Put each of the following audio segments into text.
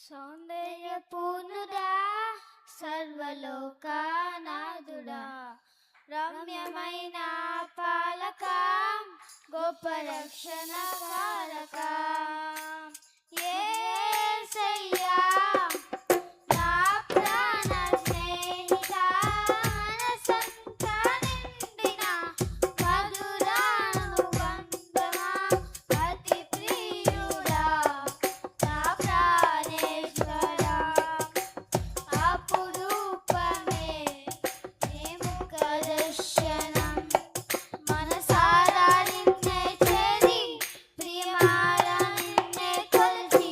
సౌందర్యపూర్ణుడా సర్వలోకనాథుడా, రమ్యమైన పాలక, గొప్ప రక్షణ కారక యేసయ్యా, నా ప్రాణ స్నేహితా, మనసంత నిండిన మధురానుబంధమా, అతి ప్రియుడా, నా ప్రాణేశ్వరా, అపురూపమే నీ ముఖ దర్శనం, మనసారా నిన్నే చేరి, ప్రియమారా నిన్నే కొలిచి,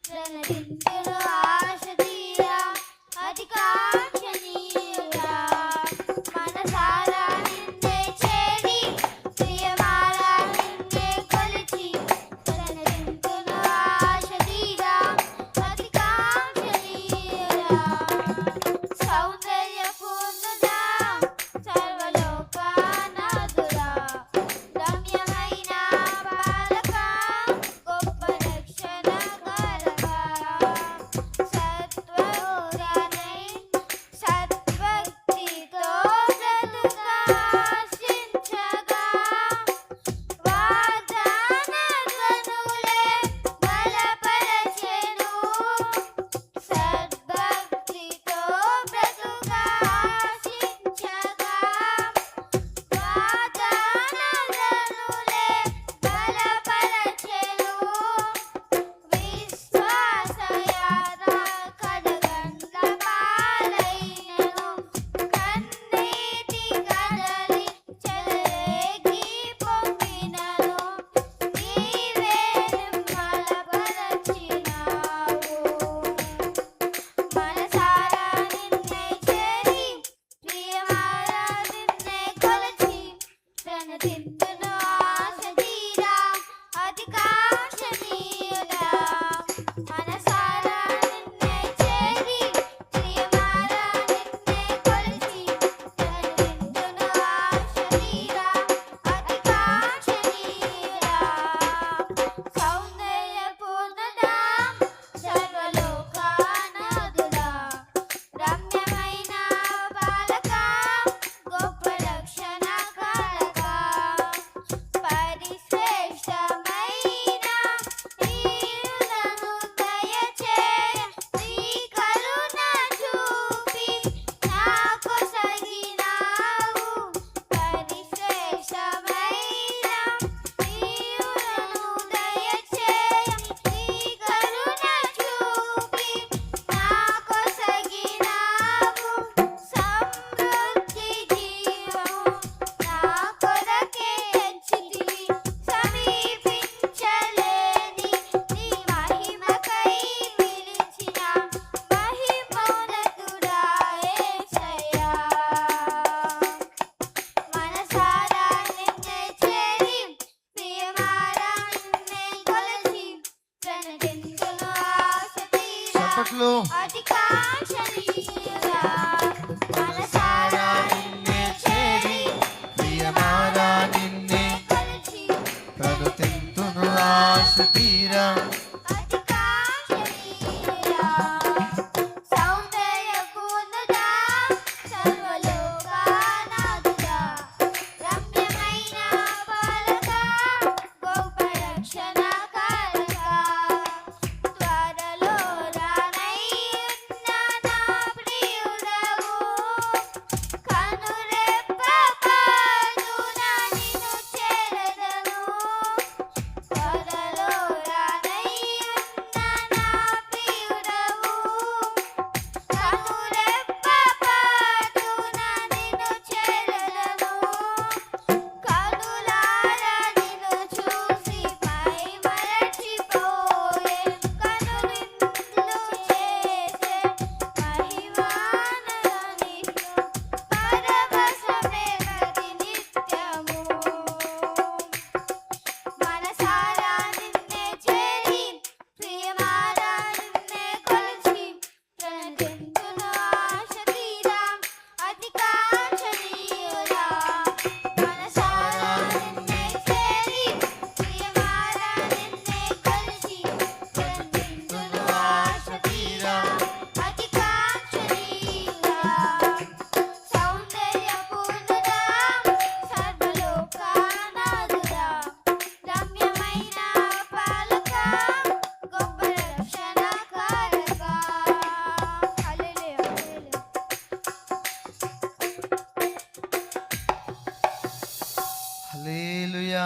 ప్రణతింతును ఆశ తీరా, అధికాక్షణీయుడా, మనసారా నిన్నే చేరి, ప్రియమారా నిన్నే కొలిచి, ప్రణతింతును ఆశ తీరా, అధికాక్షణీయుడా. సౌందర్యపూర్ణుడా సర్వలోకనాథుడా, రమ్యమైన పాలక, గొప్ప రక్షణ కారక, సద్భక్తితో బ్రతుక ఆశించగా, వాగ్దానధనులే బలపరచెను, సద్భక్తితో బ్రతుక ఆశించగా, వాగ్దానధనులే బలపరచెను, విశ్వాసయాత్ర కడగండ్ల పాలైనను, కన్నీటి కడలి చెలరేగి పొంగినను, నీవే నిర్మలపరచినావు, మనసారా నిన్నే చేరి, ప్రియమారా నిన్నే కొలిచి, ప్రణతింతును ఆశ తీరా, అధికాక్షణీయుడా, మనసారా నిన్నే చేరి, ప్రియమారా నిన్నే కొలిచి, ప్రణతింతును ఆశ తీరా, అధికాక్షణీయుడా. సౌందర్యపూర్ణుడా సర్వలోకనాథుడా, రమ్యమైన పాలక, గొప్ప రక్షణ కారక, పరిశ్రేష్టమైన నీవులను దయచేయ, నీ కరుణ చూపి నాకు సగినావు, పరిశ్రేష్టమైన నీవులను దయచేయ, నీ కరుణ చూపి నాకు సగినావు, సమృద్ధి జీవము నా కొరకే ఎంచితివి, సమీపించలేని నీ మహిమకై పిలిచిన మహిమోన్నతుడా యేసయ్యా, మనసారా నిన్నే చేరి, ప్రియమారా నిన్నే కొలిచి, ప్రణతింతును ఆశ తీరా, చప్పట్లు. అధికాక్షణీయుడా, మనసారా నిన్నే చేరి, ప్రియమారా నిన్నే కొలిచి, ప్రణతింతును ఆశ తీరా, అధికాక్షణీయుడా. సౌందర్యపూర్ణుడా సర్వలోకనాథుడా, రమ్యమైన పాలక, గొప్ప రక్షణ కారక, త్వరలో రానయ్యున్న నా ప్రియుడవు, కనురెప్ప పాటున నిన్ను చేరదను, త్వరలో రానయ్యున్న హల్లెలూయా.